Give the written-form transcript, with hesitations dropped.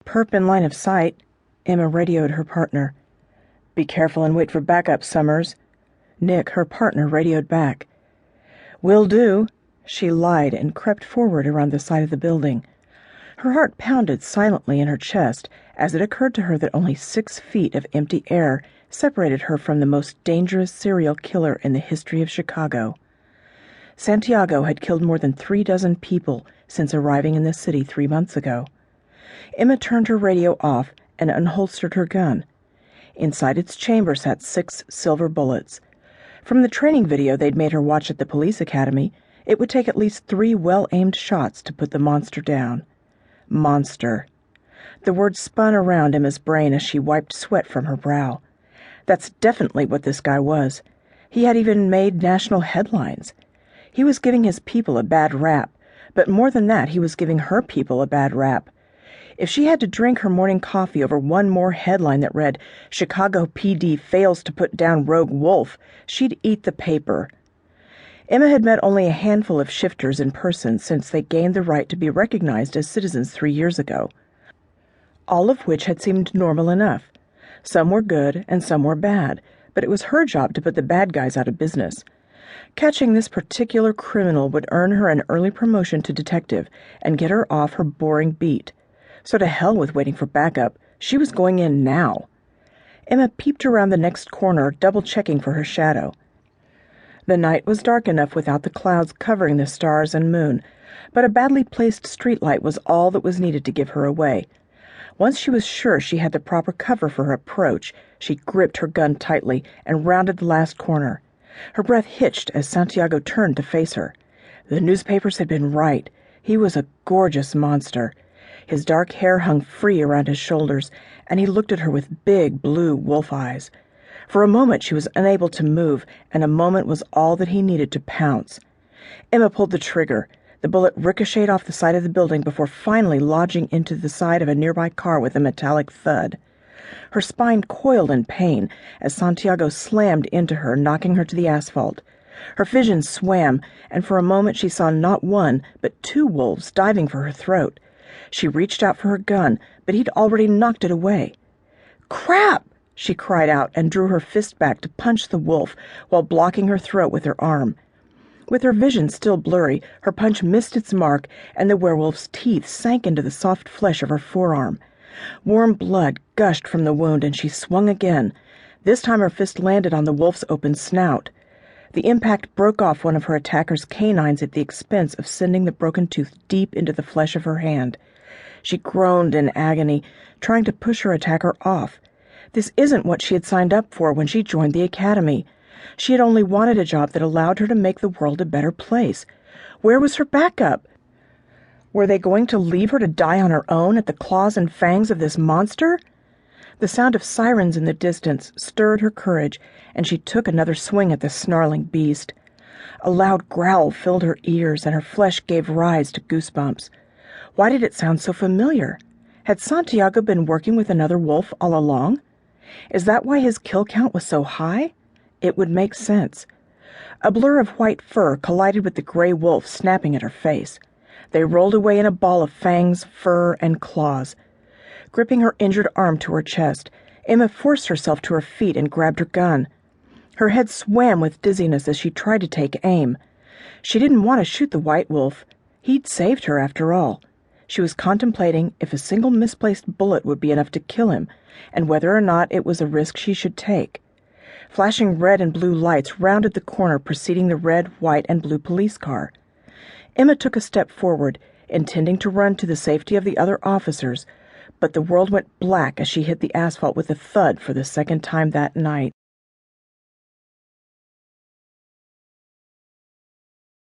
"Perp in line of sight," Emma radioed her partner. "Be careful and wait for backup, Summers." Nick, her partner, radioed back. "Will do." She lied and crept forward around the side of the building. Her heart pounded silently in her chest as it occurred to her that only 6 feet of empty air separated her from the most dangerous serial killer in the history of Chicago. Santiago had killed more than 36 people since arriving in the city 3 months ago. Emma turned her radio off and unholstered her gun. Inside its chamber sat 6 silver bullets. From the training video they'd made her watch at the police academy, it would take at least 3 well-aimed shots to put the monster down. Monster. The word spun around Emma's brain as she wiped sweat from her brow. That's definitely what this guy was. He had even made national headlines. He was giving his people a bad rap, but more than that, he was giving her people a bad rap. If she had to drink her morning coffee over one more headline that read, "Chicago PD fails to put down rogue wolf," she'd eat the paper. Emma had met only a handful of shifters in person since they gained the right to be recognized as citizens 3 years ago, all of which had seemed normal enough. Some were good and some were bad, but it was her job to put the bad guys out of business. Catching this particular criminal would earn her an early promotion to detective and get her off her boring beat. So to hell with waiting for backup. She was going in now. Emma peeped around the next corner, double-checking for her shadow. The night was dark enough without the clouds covering the stars and moon, but a badly placed streetlight was all that was needed to give her away. Once she was sure she had the proper cover for her approach, she gripped her gun tightly and rounded the last corner. Her breath hitched as Santiago turned to face her. The newspapers had been right. He was a gorgeous monster. His dark hair hung free around his shoulders, and he looked at her with big blue wolf eyes. For a moment she was unable to move, and a moment was all that he needed to pounce. Emma pulled the trigger. The bullet ricocheted off the side of the building before finally lodging into the side of a nearby car with a metallic thud. Her spine coiled in pain as Santiago slammed into her, knocking her to the asphalt. Her vision swam, and for a moment she saw not one, but 2 wolves diving for her throat. She reached out for her gun, but he'd already knocked it away. "Crap!" she cried out and drew her fist back to punch the wolf while blocking her throat with her arm. With her vision still blurry, her punch missed its mark, and the werewolf's teeth sank into the soft flesh of her forearm. Warm blood gushed from the wound, and she swung again. This time her fist landed on the wolf's open snout. The impact broke off one of her attacker's canines at the expense of sending the broken tooth deep into the flesh of her hand. She groaned in agony, trying to push her attacker off. This isn't what she had signed up for when she joined the academy. She had only wanted a job that allowed her to make the world a better place. Where was her backup? Were they going to leave her to die on her own at the claws and fangs of this monster? The sound of sirens in the distance stirred her courage, and she took another swing at the snarling beast. A loud growl filled her ears, and her flesh gave rise to goosebumps. Why did it sound so familiar? Had Santiago been working with another wolf all along? Is that why his kill count was so high? It would make sense. A blur of white fur collided with the gray wolf snapping at her face. They rolled away in a ball of fangs, fur, and claws. Gripping her injured arm to her chest, Emma forced herself to her feet and grabbed her gun. Her head swam with dizziness as she tried to take aim. She didn't want to shoot the white wolf. He'd saved her after all. She was contemplating if a single misplaced bullet would be enough to kill him, and whether or not it was a risk she should take. Flashing red and blue lights rounded the corner preceding the red, white, and blue police car. Emma took a step forward, intending to run to the safety of the other officers, but the world went black as she hit the asphalt with a thud for the second time that night.